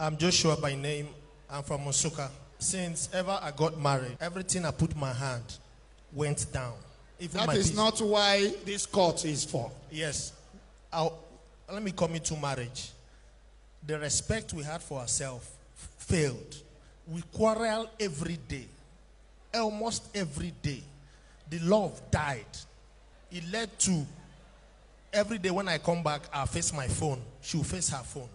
I'm Joshua by name. I'm from Osuka. Since ever I got married, everything I put my hand went down. Even That is not why this court is for. Yes. Let me come into marriage. The respect we had for ourselves failed. We quarrel every day. Almost every day. The love died. It led to every day when I come back, I'll face my phone. She'll face her phone.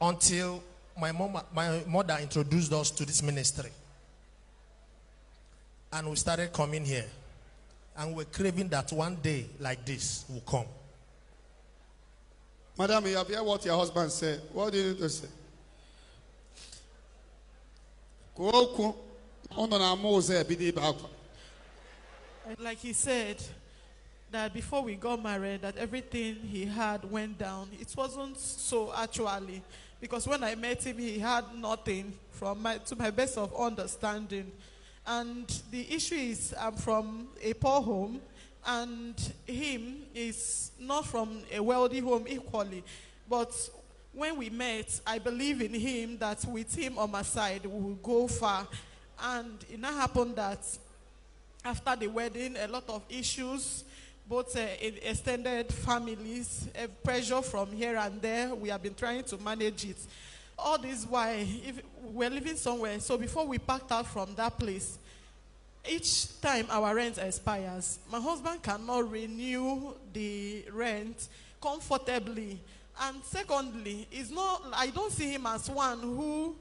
Until my mother introduced us to this ministry. And we started coming here. And we're craving that one day like this will come. Madam, you have heard what your husband said. What do you need to say? Like he said, that before we got married, that everything he had went down. It wasn't so actually. Because when I met him, he had nothing to my best of understanding. And the issue is, I'm from a poor home, and him is not from a wealthy home equally. But when we met, I believe in him that with him on my side, we will go far. And it now happened that after the wedding, a lot of issues, both in extended families, pressure from here and there. We have been trying to manage it. All this why, if we're living somewhere, so before we packed out from that place, each time our rent expires, my husband cannot renew the rent comfortably. And secondly, I don't see him as one who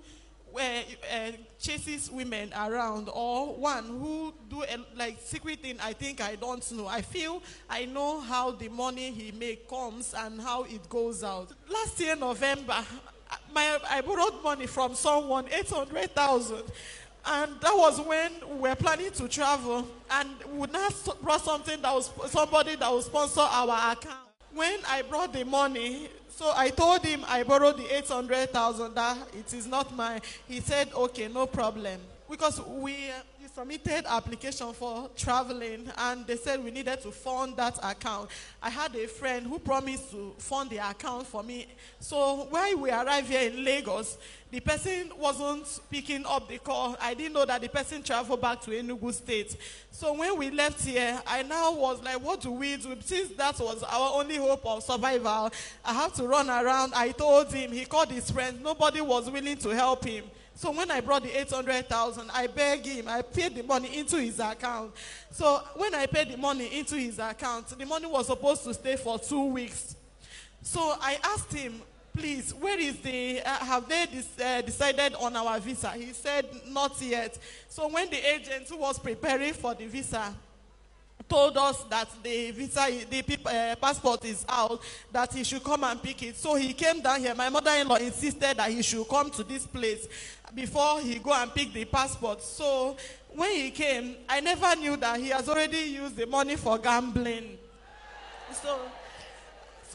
chases women around, or one who do like secret thing I think I don't know. I feel I know how the money he makes comes and how it goes out. Last year, November, I borrowed money from someone, 800,000. And that was when we were planning to travel, and we now brought something that was somebody that would sponsor our account. When I brought the money, so I told him I borrowed the 800,000, that it is not mine. He said, okay, no problem. Because we submitted application for traveling, and they said we needed to fund that account. I had a friend who promised to fund the account for me. So when we arrived here in Lagos, the person wasn't picking up the call. I didn't know that the person traveled back to Enugu State. So when we left here, I now was like, what do we do? Since that was our only hope of survival, I have to run around. I told him, he called his friends. Nobody was willing to help him. So when I brought the 800,000, I begged him. I paid the money into his account. So when I paid the money into his account, the money was supposed to stay for 2 weeks. So I asked him, please, where is have they decided on our visa? He said, not yet. So when the agent who was preparing for the visa told us that the passport is out, that he should come and pick it. So he came down here. My mother-in-law insisted that he should come to this place before he go and pick the passport. So when he came, I never knew that he has already used the money for gambling. So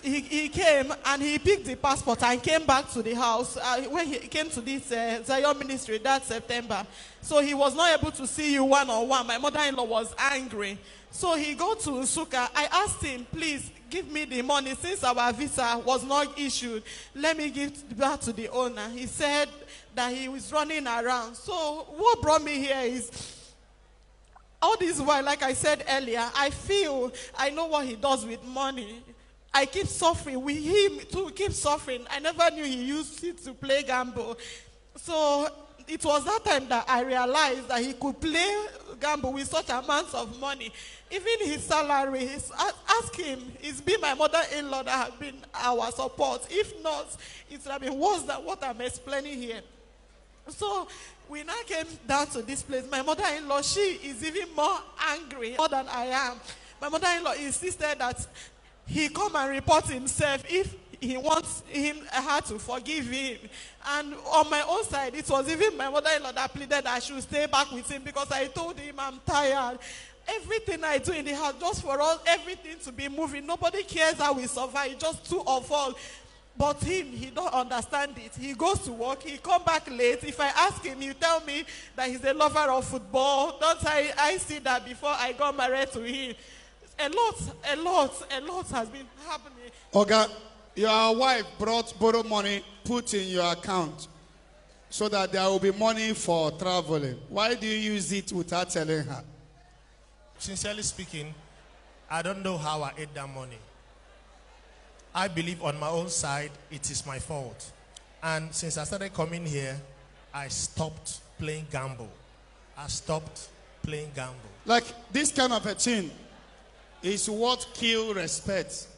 he came and he picked the passport and came back to the house. When he came to this Zion ministry that September, so he was not able to see you one-on-one. My mother-in-law was angry. So he go to Nsukka. I asked him, please give me the money since our visa was not issued. Let me give it back to the owner. He said that he was running around. So what brought me here is all this while, like I said earlier, I know what he does with money. I keep suffering. With him too, keep suffering. I never knew he used it to play gamble. So it was that time that I realized that he could play gamble with such amounts of money. Even his salary, ask him, it's been my mother-in-law that have been our support. If not, it would have been worse than what I'm explaining here. So we now came down to this place. My mother-in-law, she is even more angry, more than I am. My mother-in-law insisted that he come and report himself if he wants her to forgive him. And on my own side, it was even my mother-in-law that pleaded I should stay back with him, because I told him I'm tired. Everything I do in the house, just for us, everything to be moving. Nobody cares how we survive, just two of all. But him, he don't understand it. He goes to work, he come back late. If I ask him, he tell me that he's a lover of football. Don't I see that before I got married to him. A lot has been happening. Oga, Your wife borrowed money, put in your account so that there will be money for traveling. Why do you use it without telling her? Sincerely speaking, I don't know how I ate that money. I believe on my own side, it is my fault. And since I started coming here, I stopped playing gamble. I stopped playing gamble. Like this kind of a thing is what kills respect.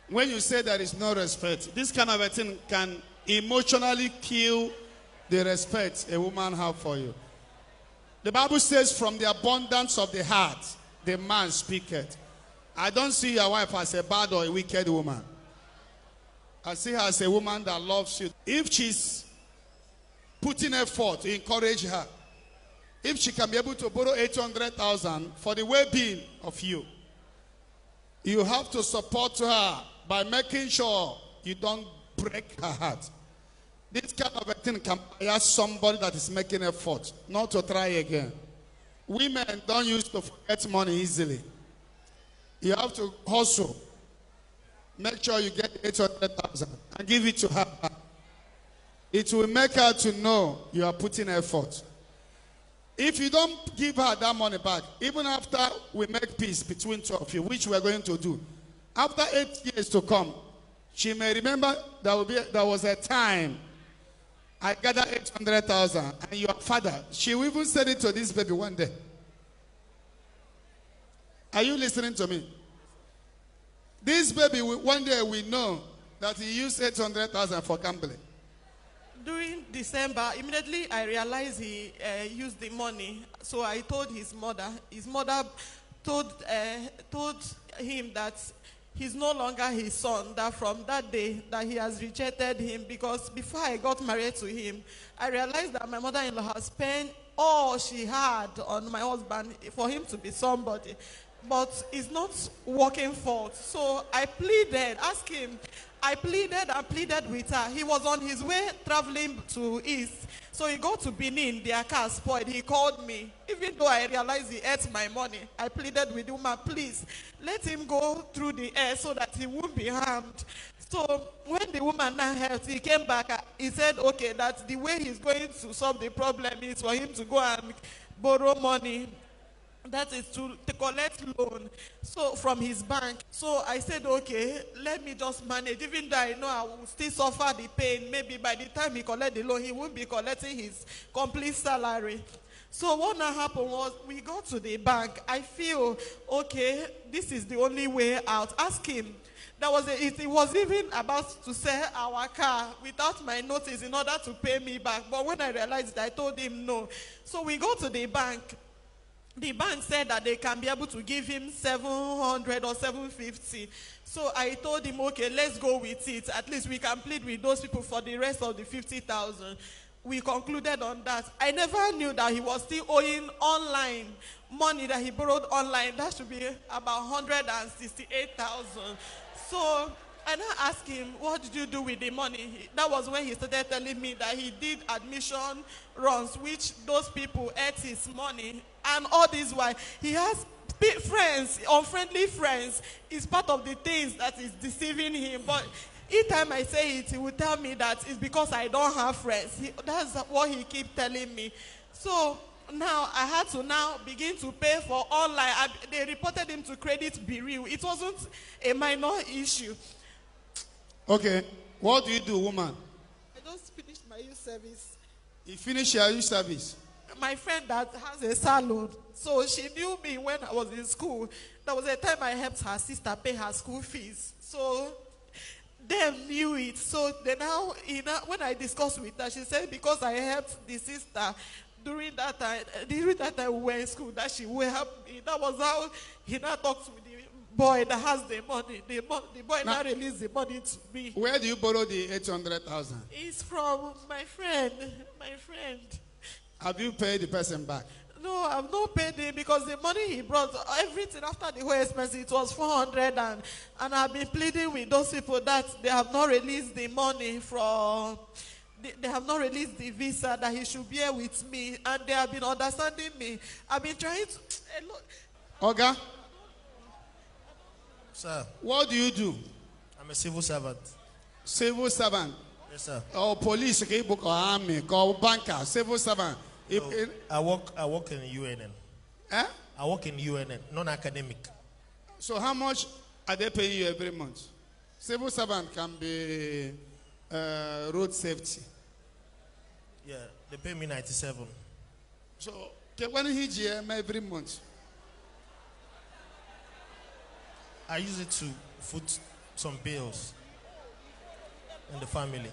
When you say there is no respect, this kind of a thing can emotionally kill the respect a woman have for you. The Bible says, from the abundance of the heart, the man speaketh. I don't see your wife as a bad or a wicked woman. I see her as a woman that loves you. If she's putting effort to encourage her, if she can be able to borrow 800,000 for the well-being of you, you have to support her by making sure you don't break her heart. This kind of a thing can bias somebody that is making effort not to try again. Women don't used to forget money easily. You have to hustle. Make sure you get 800,000 and give it to her. It will make her to know you are putting effort. If you don't give her that money back, even after we make peace between two of you, which we are going to do, after 8 years to come, she may remember there was a time I gathered 800,000 and your father, she will even send it to this baby one day. Are you listening to me? This baby, one day we know that he used 800,000 for gambling. During December, immediately I realized he used the money. So I told his mother. His mother told him that he's no longer his son, that from that day that he has rejected him, because before I got married to him, I realized that my mother-in-law has spent all she had on my husband for him to be somebody. But it's not working forth. So I pleaded, asked him, I pleaded and pleaded with her. He was on his way traveling to East. So he got to Benin, their car spoiled. He called me. Even though I realized he ate my money, I pleaded with him, please, let him go through the air so that he won't be harmed. So when the woman now helped, he came back. He said, okay, that the way he's going to solve the problem is for him to go and borrow money. That is to collect loan from his bank. So I said, okay, let me just manage. Even though I know I will still suffer the pain, maybe by the time he collect the loan, he won't be collecting his complete salary. So what now happened was, we got to the bank. I feel, okay, this is the only way out. Ask him. He was even about to sell our car without my notice in order to pay me back. But when I realized that, I told him no. So we go to the bank. The bank said that they can be able to give him 700 or 750. So I told him, okay, let's go with it. At least we can plead with those people for the rest of the 50,000. We concluded on that. I never knew that he was still owing online money that he borrowed online. That should be about 168,000. So I now asked him, what did you do with the money? That was when he started telling me that he did admission runs, which those people ate his money. And all this while, he has friends, unfriendly friends. It's part of the things that is deceiving him. But each time I say it, he will tell me that it's because I don't have friends. That's what he keeps telling me. So now I had to now begin to pay for online. They reported him to Credit Bureau. It wasn't a minor issue. Okay, what do you do, woman? I just finished my youth service. You finish your youth service? My friend that has a salon, so she knew me when I was in school. There was a time I helped her sister pay her school fees. So they knew it. So they now, when I discussed with her, she said because I helped the sister during that time we were in school, that she will help me. That was how he now talked to the boy that has the money. The boy now released the money to me. Where do you borrow the 800,000? It's from my friend. Have you paid the person back? No, I've not paid him because the money he brought, everything after the whole expense, it was 400, and I've been pleading with those people that they have not released the money from, they have not released the visa, that he should be here with me, and they have been understanding me. I've been trying to, Oga? Sir, What do you do? I'm a civil servant. Civil servant. Yes, sir. Or police, okay, book or army, or banker, civil servant. I work in UNN. Eh? I work in UNN, non-academic. So how much are they paying you every month? Civil servant can be road safety. Yeah, they pay me 97. So when he GM every month, I use it to foot some bills in the family.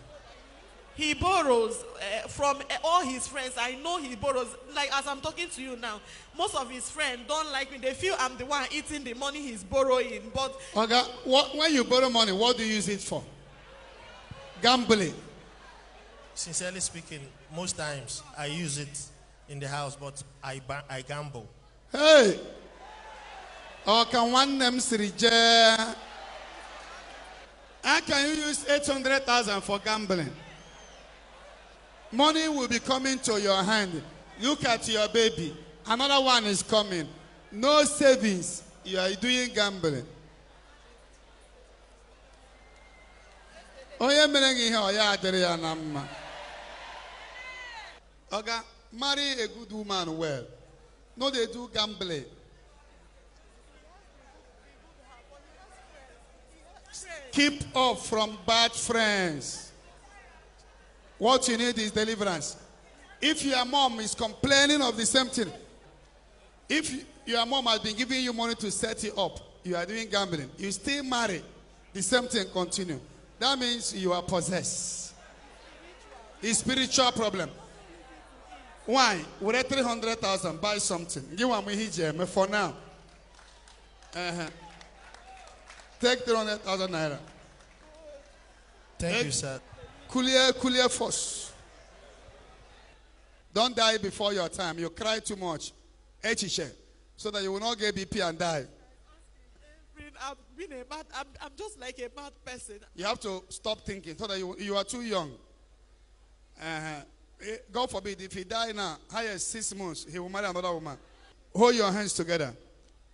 He borrows from all his friends. I know he borrows. Like as I'm talking to you now, most of his friends don't like me. They feel I'm the one eating the money he's borrowing. But okay, when you borrow money, what do you use it for? Gambling. Sincerely speaking, most times I use it in the house, but I gamble. Hey! Or can one name Sirije? How can you use 800,000 for gambling? Money will be coming to your hand. Look at your baby. Another one is coming. No savings. You are doing gambling. Oya merengi here oya adere ya namma. Oga, marry a good woman well. No, they do gambling. Keep off from bad friends. What you need is deliverance. If your mom is complaining of the same thing, if your mom has been giving you money to set you up, you are doing gambling, you still marry, the same thing continue. That means you are possessed. It's spiritual problem. Why? With 300,000, buy something. Give one me for now. Take 300,000 naira. Thank you, sir. Clear force. Don't die before your time. You cry too much. So that you will not get BP and die. I'm just like a bad person. You have to stop thinking so that you are too young. God forbid, if he die now, highest 6 months, he will marry another woman. Hold your hands together.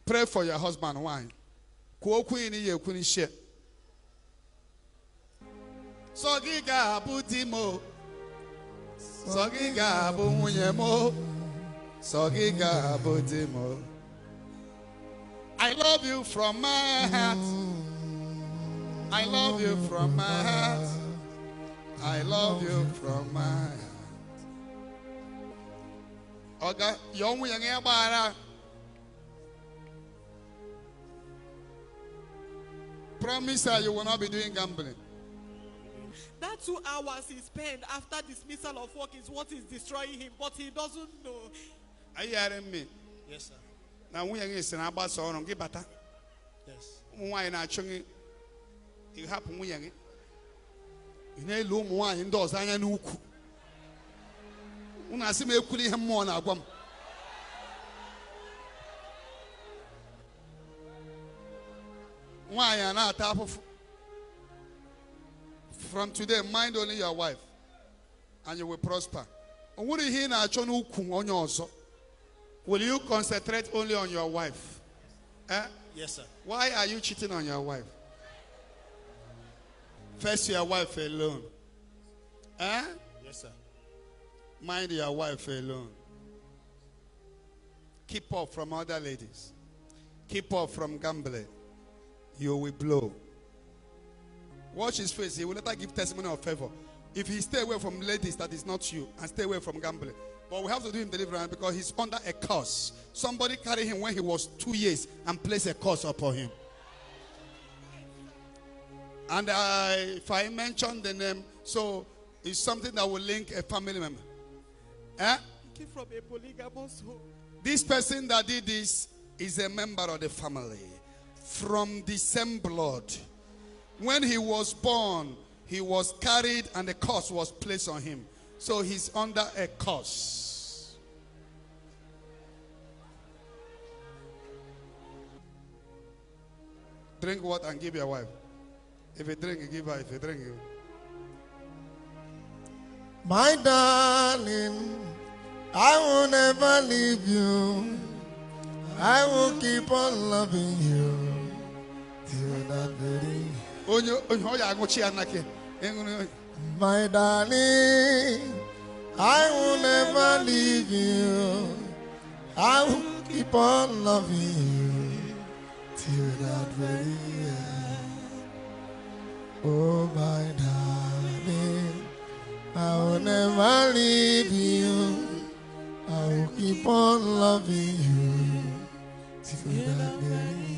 Pray for your husband. Why? Sogiga abutimo, sogiga abumunyemo, sogiga abutimo. I love you from my heart. I love you from my heart. I love you from my heart. Oga, young bara. Promise her you will not be doing gambling. That 2 hours he spent after dismissal of work is what is destroying him, but he doesn't know. Are you hearing me? Yes, sir. Now we are in about so on give bata. Yes. Why not chungi? You happen we young. You know, loom wine indoors. I know. When I see me cooling him more now, why are not top of? From today, mind only your wife, and you will prosper. Will you concentrate only on your wife? Yes, sir. Why are you cheating on your wife? First, your wife alone. Yes, sir. Mind your wife alone. Keep off from other ladies. Keep off from gambling. You will blow. Watch his face. He will later give testimony of favor. If he stay away from ladies that is not you, and stay away from gambling. But we have to do him deliverance because he's under a curse. Somebody carried him when he was 2 years and placed a curse upon him. And if I mention the name, so it's something that will link a family member. Came from a polygamous home. This person that did this is a member of the family from the same blood. When he was born, he was carried and the curse was placed on him. So he's under a curse. Drink water and give your wife. If you drink, you give her. If you drink, you. My darling, I will never leave you. I will keep on loving you till that day. My darling, I will never leave you. I will keep on loving you till that very end. Oh, my darling, I will never leave you. I will keep on loving you till that very end.